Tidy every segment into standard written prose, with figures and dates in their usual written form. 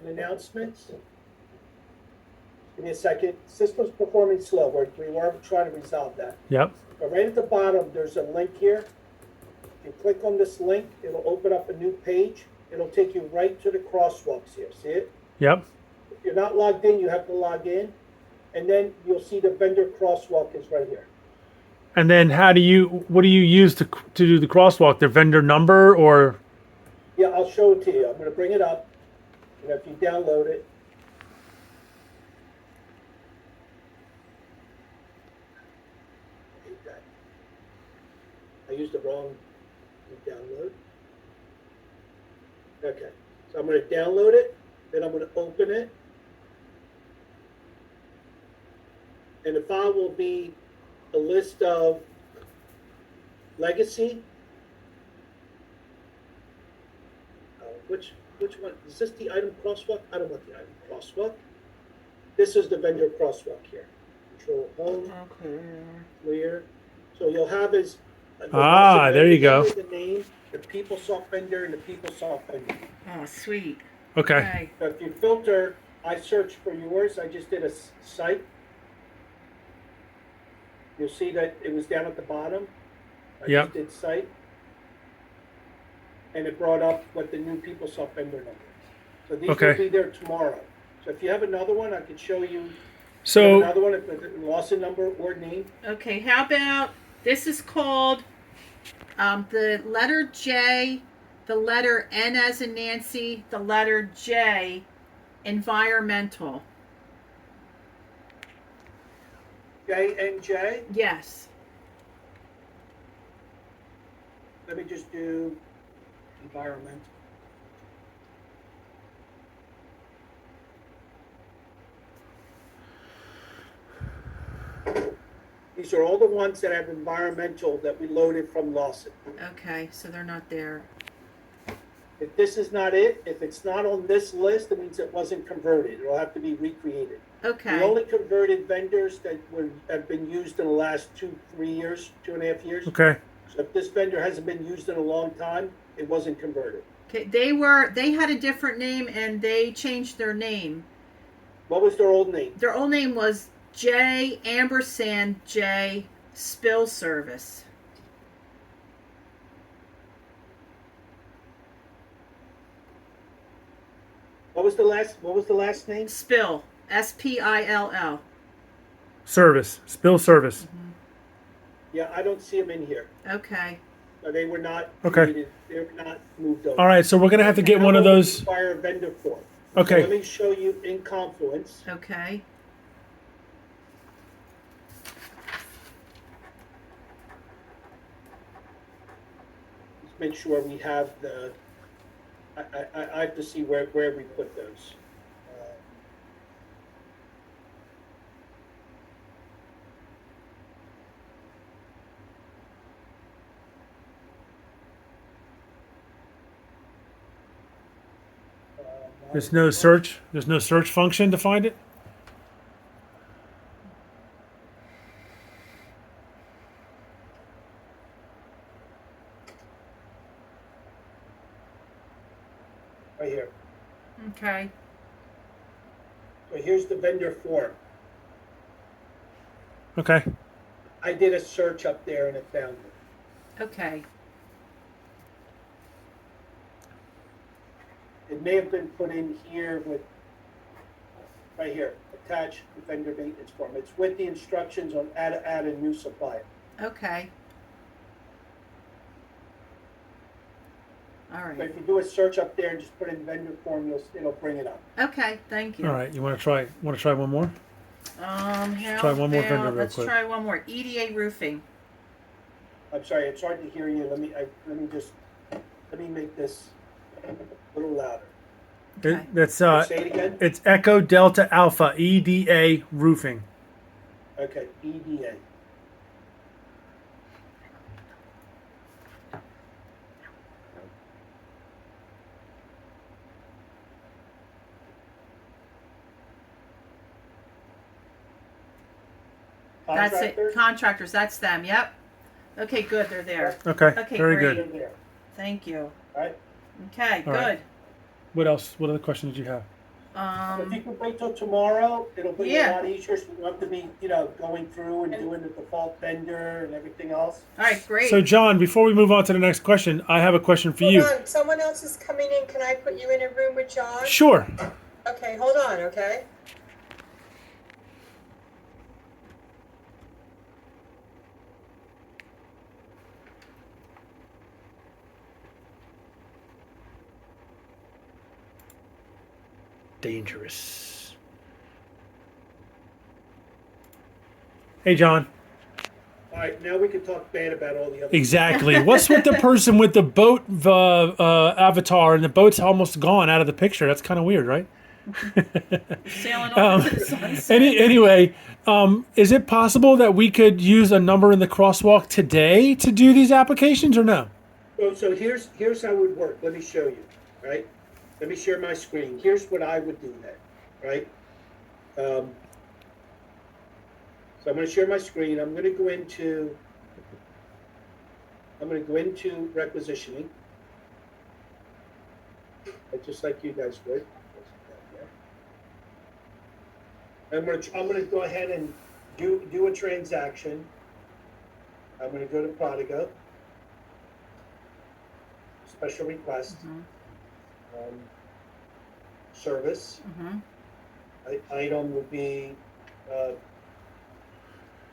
announcements. Give me a second. System's performing slow. We were trying to resolve that. Yep. But right at the bottom, there's a link here. You click on this link, it'll open up a new page. It'll take you right to the crosswalks here. See it? Yep. If you're not logged in, you have to log in. And then you'll see the vendor crosswalk is right here. And then what do you use to do the crosswalk? The vendor number or? Yeah, I'll show it to you. I'm going to bring it up. And if you download it, I hate that. I used the wrong download. Okay, so I'm going to download it, then I'm going to open it. And the file will be a list of legacy. Which one? Is this the item crosswalk? I don't want the item crosswalk. This is the vendor crosswalk here. Control home. Okay. Clear. So you'll have his. There you go. The name, the PeopleSoft vendor, and the PeopleSoft vendor. Oh, sweet. Okay. So if you filter, I searched for yours. I just did a site. You'll see that it was down at the bottom. I just did site. And it brought up what the new PeopleSoft vendor number is. So these will be there tomorrow. So if you have another one, I could show you. So another one, if the Lawson number or name. Okay, how about this is called the letter J, the letter N as in Nancy, the letter J, environmental. J&J? Yes. Let me just do environmental. These are all the ones that have environmental that we loaded from Lawson. Okay, so they're not there. If this is not it, if it's not on this list, it means it wasn't converted. It'll have to be recreated. Okay. We only converted vendors that have been used in the last 2-3 years, 2.5 years. Okay. So if this vendor hasn't been used in a long time, it wasn't converted. Okay, they had a different name and they changed their name. What was their old name? Their old name was J Ampersand J Spill Service. What was the last name? Spill. SPILL. Service. Spill service. Mm-hmm. Yeah, I don't see them in here. Okay. They were not Okay. created. They were not moved over. All right, so we're gonna have to get one of those. Require a vendor form. Okay. So let me show you in Confluence. Okay. Let's make sure we have the. I have to see where we put those. There's no search. There's no search function to find it. Right here. Okay. So here's the vendor form. Okay. I did a search up there and it found it. Okay. It may have been put in here with, right here, attached vendor maintenance form. It's with the instructions on how to add a new supplier. Okay. All But right. if you do a search up there and just put in vendor form, it'll bring it up. Okay, thank you. All right. You want to try one more? How try one more vendor real let's quick. try one more. EDA Roofing. I'm sorry, it's hard to hear you. Let me make this a little louder. Okay. That's Say it again. it's Echo Delta Alpha EDA Roofing. Okay, EDA. That's it. Contractor? Contractors, that's them. Yep. Okay, good. They're there. Okay. Okay, Very great. good. They're there. Thank you. All right. Okay, All good. right. What else? What other questions did you have? If you can wait till tomorrow, it'll be a Yeah. lot easier, so you don't have to be, going through and doing the default vendor and everything else. All right, great. So, John, before we move on to the next question, I have a question for Hold you. on, someone else is coming in. Can I put you in a room with John? Sure. Okay, hold on, okay? Dangerous. Hey, John. All right, now we can talk bad about all the other. Exactly. What's with the person with the boat avatar and the boat's almost gone out of the picture? That's kind of weird, right? Sailing off into the sunset. Anyway, is it possible that we could use a number in the crosswalk today to do these applications or no? Oh, so here's how it would work. Let me show you, right? Let me share my screen. Here's what I would do then, right? So I'm going to share my screen. I'm going to go into requisitioning, just like you guys would. I'm going to go ahead and do a transaction. I'm going to go to Prodigo, special request, service. Item would be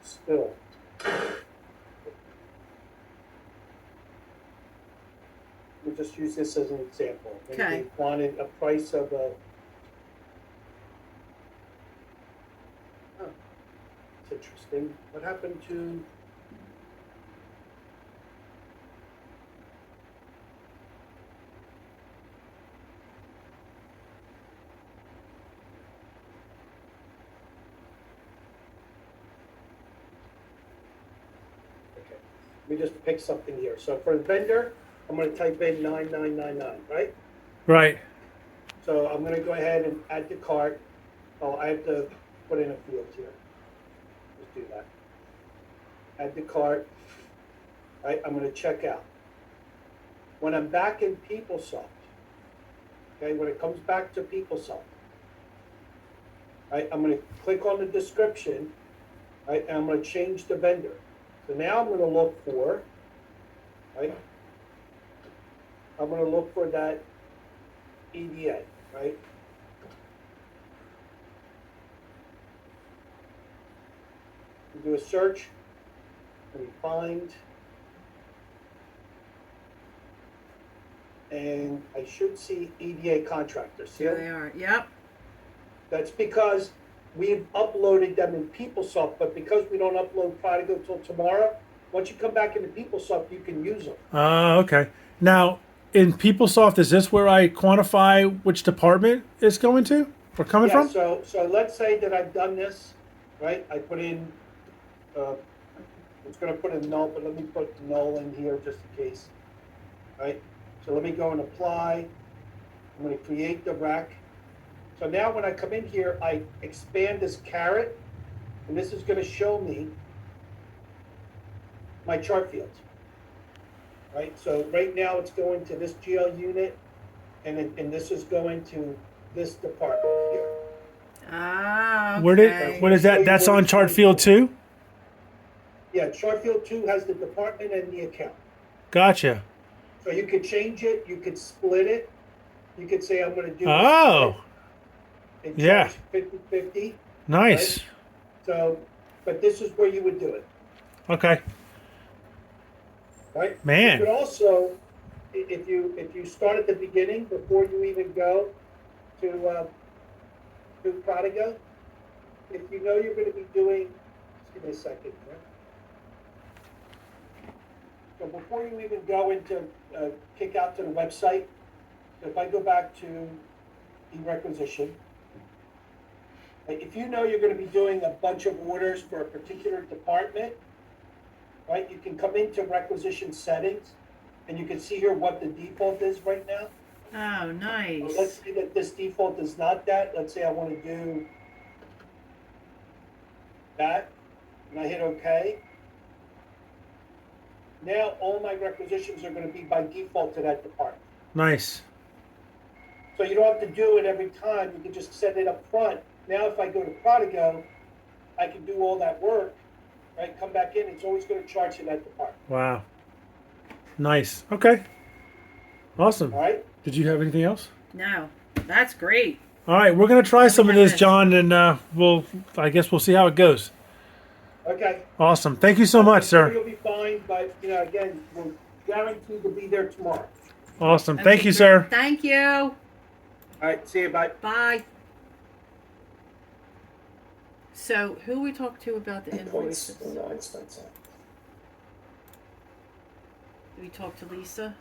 spill. We'll just use this as an example. Maybe Okay. they wanted a price of a. Oh, it's interesting. What happened to? Okay, let me just pick something here. So for the vendor, I'm going to type in 9999, right? Right. So I'm going to go ahead and add to cart. Oh, I have to put in a field here. Let's do that. Add to cart. Right, I'm going to check out. When I'm back in PeopleSoft, okay, when it comes back to PeopleSoft, right, I'm going to click on the description, right, and I'm going to change the vendor. So now I'm going to look for, right, I'm going to look for that EDA, right? We do a search, and we find, and I should see EDA contractors. See There them? they are. Yep. That's because we've uploaded them in PeopleSoft, but because we don't upload Prodigo till tomorrow, once you come back into PeopleSoft, you can use them. Okay. Now, in PeopleSoft, is this where I quantify which department it's going to or coming Yeah, from? so let's say that I've done this, right? I put in, it's gonna put in null, but let me put null in here just in case, right? So let me go and apply. I'm gonna create the rec. So now when I come in here, I expand this caret, and this is gonna show me my chart fields. Right, so right now it's going to this GL unit, and this is going to this department here. Ah, okay. What is that? That's on chart field 2? Yeah, chart field 2 has the department and the account. Gotcha. So you could change it, you could split it, you could say I'm gonna do a Oh, split and yeah. charge 50/50. nice. Right? So, but this is where you would do it, Okay. right? Man. You could also, if you start at the beginning before you even go to Prodigo, if you know you're going to be doing, just give me a second. Right? So before you even go into kick out to the website, if I go back to the requisition, like if you know you're going to be doing a bunch of orders for a particular department, right? You can come into requisition settings, and you can see here what the default is right now. Oh, nice. So let's say that this default is not that. Let's say I want to do that, and I hit OK. Now all my requisitions are going to be by default to that department. Nice. So you don't have to do it every time. You can just send it up front. Now, if I go to Prodigo, I can do all that work, right? Come back in. It's always going to charge you that department. Wow. Nice. Okay. Awesome. All right. Did you have anything else? No, that's great. All right, we're gonna try Now we some of have this, this. John, and I guess we'll see how it goes. Okay. Awesome. Thank you so much, sir. You'll be fine, but again, we're guaranteed to be there tomorrow. Awesome. Okay, Thank you, great. sir. Thank you. All right. See you. Bye. Bye. So, who we talked to about the invoices? Did we talk to Lisa?